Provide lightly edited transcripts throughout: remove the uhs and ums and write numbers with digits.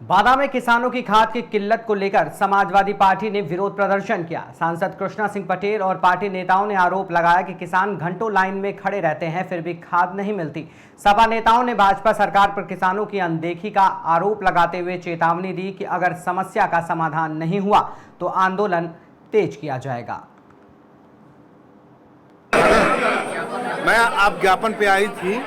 बादा में किसानों की खाद की किल्लत को लेकर समाजवादी पार्टी ने विरोध प्रदर्शन किया। सांसद कृष्णा सिंह पटेल और पार्टी नेताओं ने आरोप लगाया कि किसान घंटों लाइन में खड़े रहते हैं, फिर भी खाद नहीं मिलती। सपा नेताओं ने भाजपा सरकार पर किसानों की अनदेखी का आरोप लगाते हुए चेतावनी दी कि अगर समस्या का समाधान नहीं हुआ तो आंदोलन तेज किया जाएगा। मैं आप ज्ञापन पे आई थी,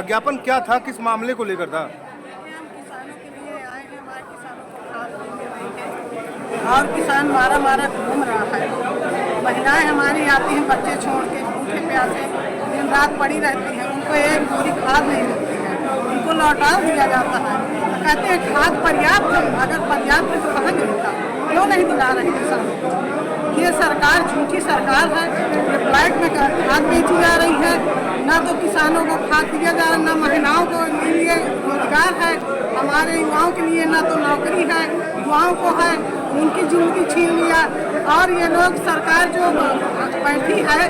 ज्ञापन क्या था, किस मामले को लेकर था? और किसान मारा घूम रहा है। महिलाएं हमारी आती हैं बच्चे छोड़ के, भूखे प्यासे दिन रात पड़ी रहती हैं, उनको एक बोरी खाद नहीं मिलती है, उनको लौटा दिया जाता है। तो कहते हैं खाद पर्याप्त है, अगर पर्याप्त है तो कहाँ मिलता, क्यों नहीं दिला रहे किसानों को? ये सरकार झूठी सरकार है, ये ब्लैक में खाद बेची जा रही है। ना तो किसानों को खाद दिया जा रहा है, ना महिलाओं को लिए रोजगार है, हमारे युवाओं के लिए ना तो नौकरी है, युवाओं को है, उनकी जिंदगी छीन लिया। और ये लोग सरकार जो बैठी है,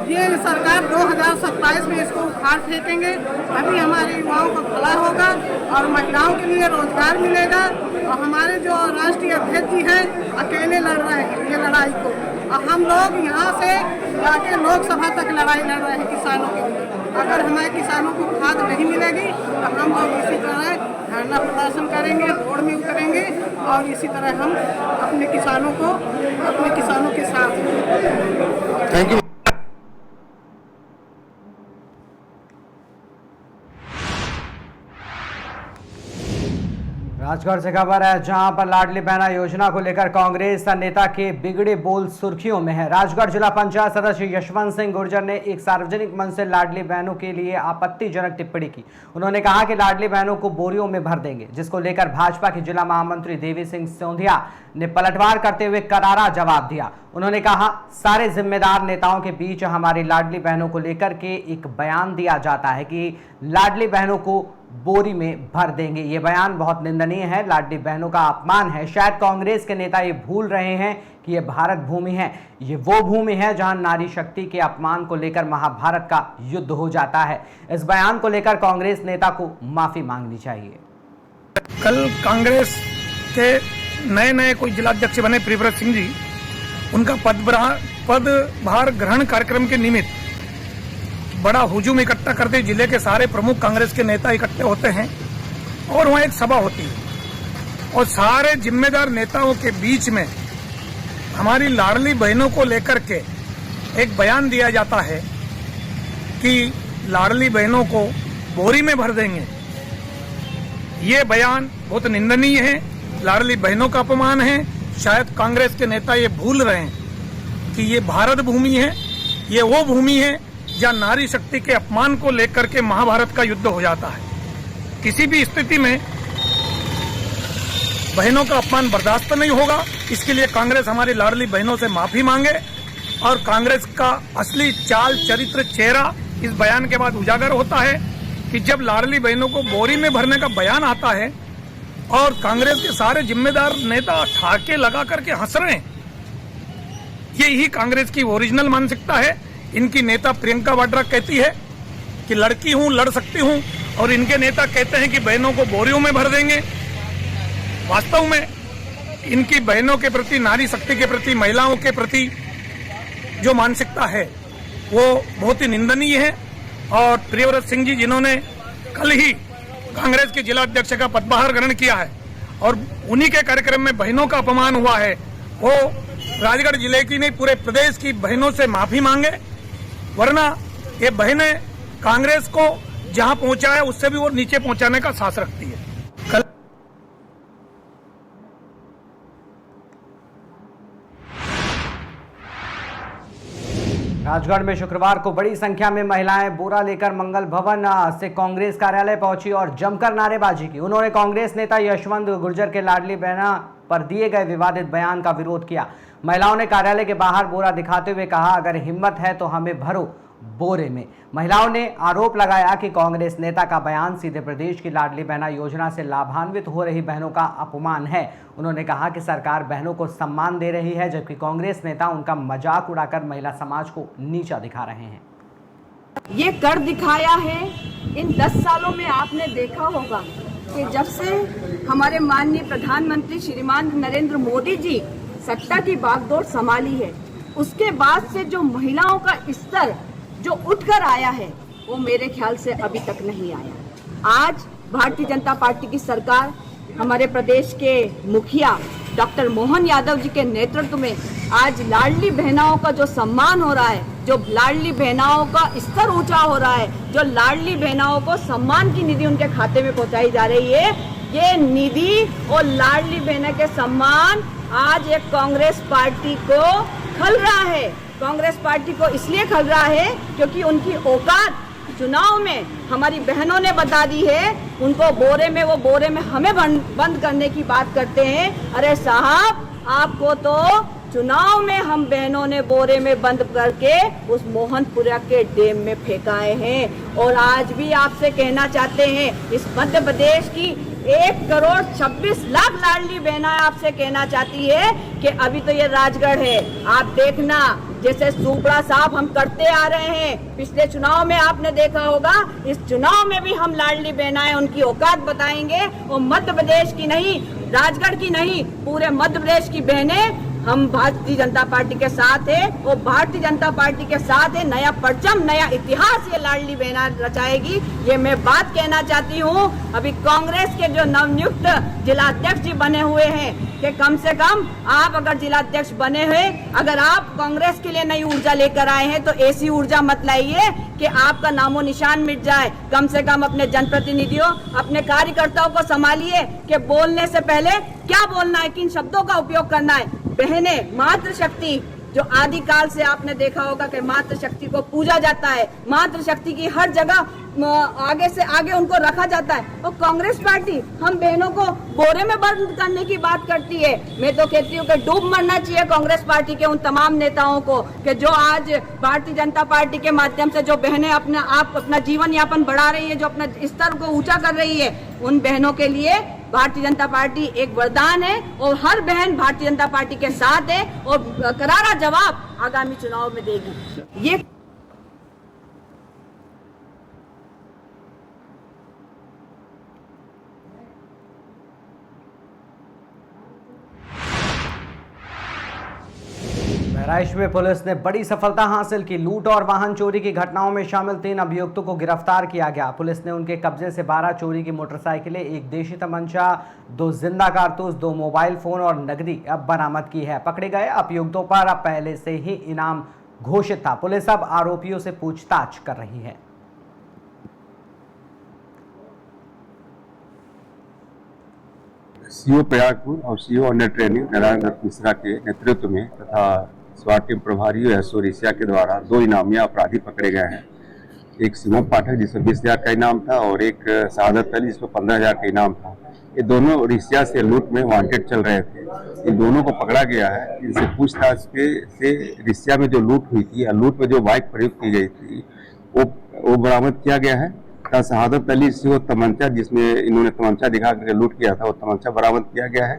ये सरकार 2027 में इसको उखाड़ फेंकेंगे, अभी हमारे युवाओं को भला होगा और महिलाओं के लिए रोजगार मिलेगा। और हमारे जो राष्ट्रीय अध्यक्ष जी हैं अकेले लड़ रहे हैं ये लड़ाई को, और हम लोग यहाँ से जाके लोकसभा तक लड़ाई लड़ रहे हैं किसानों के लिए। अगर हमारे किसानों को खाद नहीं मिलेगी तो हम लोग इसी तरह धरना प्रदर्शन करेंगे, रोड में उतरेंगे और इसी तरह हम अपने किसानों के साथ हैं। Thank you. राजगढ़ से खबर है, जहां पर लाडली बहना योजना को लेकर कांग्रेस नेता के बिगड़े बोल सुर्खियों में है। राजगढ़ जिला पंचायत सदस्य यशवंत सिंह गुर्जर ने एक सार्वजनिक मंच से लाडली बहनों के लिए आपत्तिजनक टिप्पणी की। उन्होंने कहा कि लाडली बहनों को बोरियों में भर देंगे, जिसको लेकर भाजपा की जिला महामंत्री देवी सिंह सिंधिया ने पलटवार करते हुए करारा जवाब दिया। उन्होंने कहा, सारे जिम्मेदार नेताओं के बीच हमारी लाडली बहनों को लेकर के एक बयान दिया जाता है कि लाडली बहनों को बोरी में भर देंगे। ये बयान बहुत निंदनीय है, लाडली बहनों का अपमान है। शायद कांग्रेस के नेता ये भूल रहे हैं कि ये भारत भूमि है, ये वो भूमि है जहां नारी शक्ति के अपमान को लेकर महाभारत का युद्ध हो जाता है। इस बयान को लेकर कांग्रेस नेता को माफी मांगनी चाहिए। कल कांग्रेस के नए कोई जिलाध्यक्ष बने प्रियव्रत सिंह जी, उनका पदभार ग्रहण कार्यक्रम के निमित्त बड़ा हुजूम इकट्ठा करते जिले के सारे प्रमुख कांग्रेस के नेता इकट्ठे होते हैं और वहां एक सभा होती है और सारे जिम्मेदार नेताओं के बीच में हमारी लाडली बहनों को लेकर के एक बयान दिया जाता है कि लाडली बहनों को बोरी में भर देंगे। ये बयान बहुत निंदनीय है, लाडली बहनों का अपमान है। शायद कांग्रेस के नेता ये भूल रहे हैं कि ये भारत भूमि है, ये वो भूमि है जहां नारी शक्ति के अपमान को लेकर के महाभारत का युद्ध हो जाता है। किसी भी स्थिति में बहनों का अपमान बर्दाश्त नहीं होगा। इसके लिए कांग्रेस हमारी लाडली बहनों से माफी मांगे और कांग्रेस का असली चाल चरित्र चेहरा इस बयान के बाद उजागर होता है कि जब लाडली बहनों को बोरी में भरने का बयान आता है और कांग्रेस के सारे जिम्मेदार नेता ठाके लगा करके हंस रहे हैं। यही कांग्रेस की ओरिजिनल मानसिकता है। इनकी नेता प्रियंका वाड्रा कहती है कि लड़की हूं, लड़ सकती हूं, और इनके नेता कहते हैं कि बहनों को बोरियों में भर देंगे। वास्तव में इनकी बहनों के प्रति, नारी शक्ति के प्रति, महिलाओं के प्रति जो मानसिकता है वो बहुत ही निंदनीय है। और प्रियव्रत सिंह जी, जिन्होंने कल ही कांग्रेस के जिला अध्यक्ष का पदभार ग्रहण किया है और उन्हीं के कार्यक्रम में बहनों का अपमान हुआ है, वो राजगढ़ जिले की नहीं पूरे प्रदेश की बहनों से माफी मांगे, वरना ये बहनें कांग्रेस को जहां पहुंचा है उससे भी वो नीचे पहुंचाने का साहस रखती है। कल राजगढ़ में शुक्रवार को बड़ी संख्या में महिलाएं बोरा लेकर मंगल भवन से कांग्रेस कार्यालय पहुंची और जमकर नारेबाजी की। उन्होंने कांग्रेस नेता यशवंत गुर्जर के लाडली बहना पर दिए गए विवादित बयान का विरोध किया। महिलाओं ने कार्यालय के बाहर बोरा दिखाते हुए कहा, अगर हिम्मत है तो हमें भरो बोरे में। महिलाओं ने आरोप लगाया कि कांग्रेस नेता का बयान सीधे प्रदेश की लाडली बहना योजना से लाभान्वित हो रही बहनों का अपमान है। उन्होंने कहा कि सरकार बहनों को सम्मान दे रही है, जबकि कांग्रेस नेता उनका मजाक उड़ाकर महिला समाज को नीचा दिखा रहे हैं। ये कर दिखाया है। इन 10 सालों में आपने देखा होगा कि जब से हमारे माननीय प्रधानमंत्री श्रीमान नरेंद्र मोदी जी सत्ता की बागडोर संभाली है, उसके बाद से जो महिलाओं का स्तर जो उठकर आया है वो मेरे ख्याल से अभी तक नहीं आया। आज भारतीय जनता पार्टी की सरकार, हमारे प्रदेश के मुखिया डॉक्टर मोहन यादव जी के नेतृत्व में आज लाडली बहनाओं का जो सम्मान हो रहा है, जो लाडली बहनाओं का स्तर ऊंचा हो रहा है, जो लाडली बहनाओं को सम्मान की निधि उनके खाते में पहुंचाई जा रही है, ये निधि और लाडली बहना के सम्मान आज एक कांग्रेस पार्टी को खल रहा है। कांग्रेस पार्टी को इसलिए खल रहा है क्योंकि उनकी औकात चुनाव में हमारी बहनों ने बता दी है। उनको बोरे में हमें बंद करने की बात करते हैं। अरे साहब, आपको तो चुनाव में हम बहनों ने बोरे में बंद करके उस मोहनपुरा के डैम में फेंकाए हैं। और आज भी आपसे कहना चाहते हैं, इस मध्य प्रदेश की 1,26,00,000 लाडली बहना आपसे कहना चाहती है कि अभी तो ये राजगढ़ है। आप देखना, जैसे सुपड़ा साफ हम करते आ रहे हैं, पिछले चुनाव में आपने देखा होगा, इस चुनाव में भी हम लाडली बहनाएं उनकी औकात बताएंगे। और मध्य प्रदेश की नहीं, राजगढ़ की नहीं, पूरे मध्य प्रदेश की बहनें हम भारतीय जनता पार्टी के साथ है और भारतीय जनता पार्टी के साथ है। नया परचम, नया इतिहास ये लाडली बहना रचाएगी। ये मैं बात कहना चाहती हूँ। अभी कांग्रेस के जो नवनियुक्त जिलाध्यक्ष जी बने हुए हैं कि कम से कम आप अगर जिलाध्यक्ष बने हुए, अगर आप कांग्रेस के लिए नई ऊर्जा लेकर आए हैं तो ऐसी ऊर्जा मत लाइए कि आपका नामो निशान मिट जाए। कम से कम अपने जनप्रतिनिधियों, अपने कार्यकर्ताओं को संभालिए कि बोलने से पहले क्या बोलना है, किन शब्दों का उपयोग करना है। बहने, मातृशक्ति जो आदिकाल से आपने देखा होगा कि मातृशक्ति को पूजा जाता है, मातृशक्ति की हर जगह आगे से आगे उनको रखा जाता है। और कांग्रेस पार्टी हम बहनों को बोरे में बंद करने की बात करती है। मैं तो कहती हूँ कि डूब मरना चाहिए कांग्रेस पार्टी के उन तमाम नेताओं को कि जो आज भारतीय जनता पार्टी के माध्यम से जो बहनें अपना जीवन यापन बढ़ा रही है, जो अपना स्तर को ऊंचा कर रही है, उन बहनों के लिए भारतीय जनता पार्टी एक वरदान है और हर बहन भारतीय जनता पार्टी के साथ है और करारा जवाब आगामी चुनाव में देगी। ये बहराइच में पुलिस ने बड़ी सफलता हासिल की। लूट और वाहन चोरी की घटनाओं में शामिल 3 अभियुक्तों को गिरफ्तार किया गया। पुलिस ने उनके कब्जे से 12 चोरी की मोटरसाइकिलें, 1 देशी तमंचा, 2 जिंदा कारतूस, 2 मोबाइल फोन और नकदी अब बरामद की है। पकड़े गए अभियुक्तों पर अब पहले से ही इनाम घोषित था। पुलिस अब आरोपियों से पूछताछ कर रही है। सीओ प्रयागपुर और CO under training Narayan Dutt Mishra के नेतृत्व में तथा स्वाट टीम प्रभारी एसओ रिसिया के द्वारा 2 इनामिया अपराधी पकड़े गए हैं। एक शिवम पाठक जिसमें 20,000 का इनाम था और एक शहादत अली जिसमें 15,000 का इनाम था। ये दोनों रिसिया से लूट में वांटेड चल रहे थे। इन दोनों को पकड़ा गया है। इनसे पूछताछ से रिसिया में जो लूट हुई थी या लूट में जो बाइक प्रयुक्त की गई थी वो बरामद किया गया है। शहादत अली से वो तमंचा जिसमें इन्होंने तमंचा दिखा करके लूट किया था, वो तमंचा बरामद किया गया है।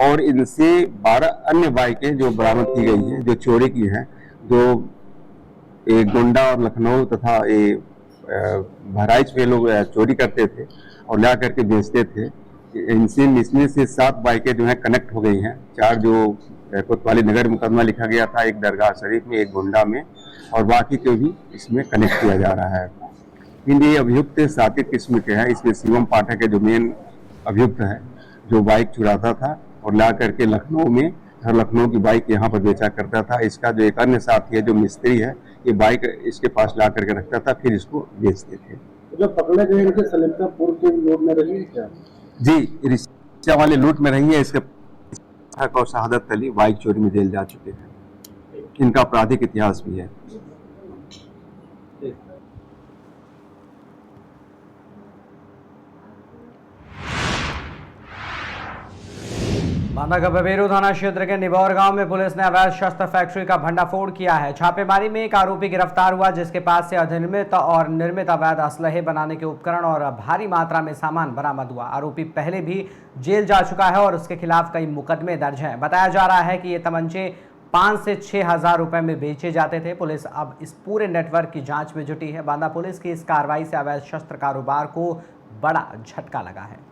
और इनसे 12 अन्य बाइकें जो बरामद की गई हैं, जो चोरी की हैं, जो गोंडा और लखनऊ तथा बहराइच में लोग चोरी करते थे और ला करके बेचते थे। इसमें से 7 बाइकें जो है कनेक्ट हो गई हैं। 4 जो कोतवाली नगर मुकदमा लिखा गया था, एक दरगाह शरीफ में, एक गोंडा में, और बाकी को भी इसमें कनेक्ट किया जा रहा है। ये अभियुक्त 7 किस्म के हैं। इसमें शिवम पाठक है जो मेन अभियुक्त है, जो बाइक चुराता था और ला करके लखनऊ में, हर लखनऊ की बाइक यहाँ पर बेचा करता था। इसका जो एक अन्य साथी है जो मिस्त्री है, ये बाइक इसके पास ला करके रखता था, फिर इसको बेचते थे। जो पकड़े गए इनके सलीमता पूर्व के लूट में रही है क्या? जी, रिक्शा वाले लूट में रही है। इसके और शहादत अली बाइक चोरी में जेल जा चुके हैं। इनका आपराधिक इतिहास भी है। बांदा का बबेरू थाना क्षेत्र के निबौर गांव में पुलिस ने अवैध शस्त्र फैक्ट्री का भंडाफोड़ किया है। छापेमारी में एक आरोपी गिरफ्तार हुआ जिसके पास से अधिनिर्मित और निर्मित अवैध असलहे बनाने के उपकरण और भारी मात्रा में सामान बरामद हुआ। आरोपी पहले भी जेल जा चुका है और उसके खिलाफ कई मुकदमे दर्ज हैं। बताया जा रहा है कि ये तमंचे 5 से 6 हज़ार रुपए में बेचे जाते थे। पुलिस अब इस पूरे नेटवर्क की जाँच में जुटी है। बांदा पुलिस की इस कार्रवाई से अवैध शस्त्र कारोबार को बड़ा झटका लगा है।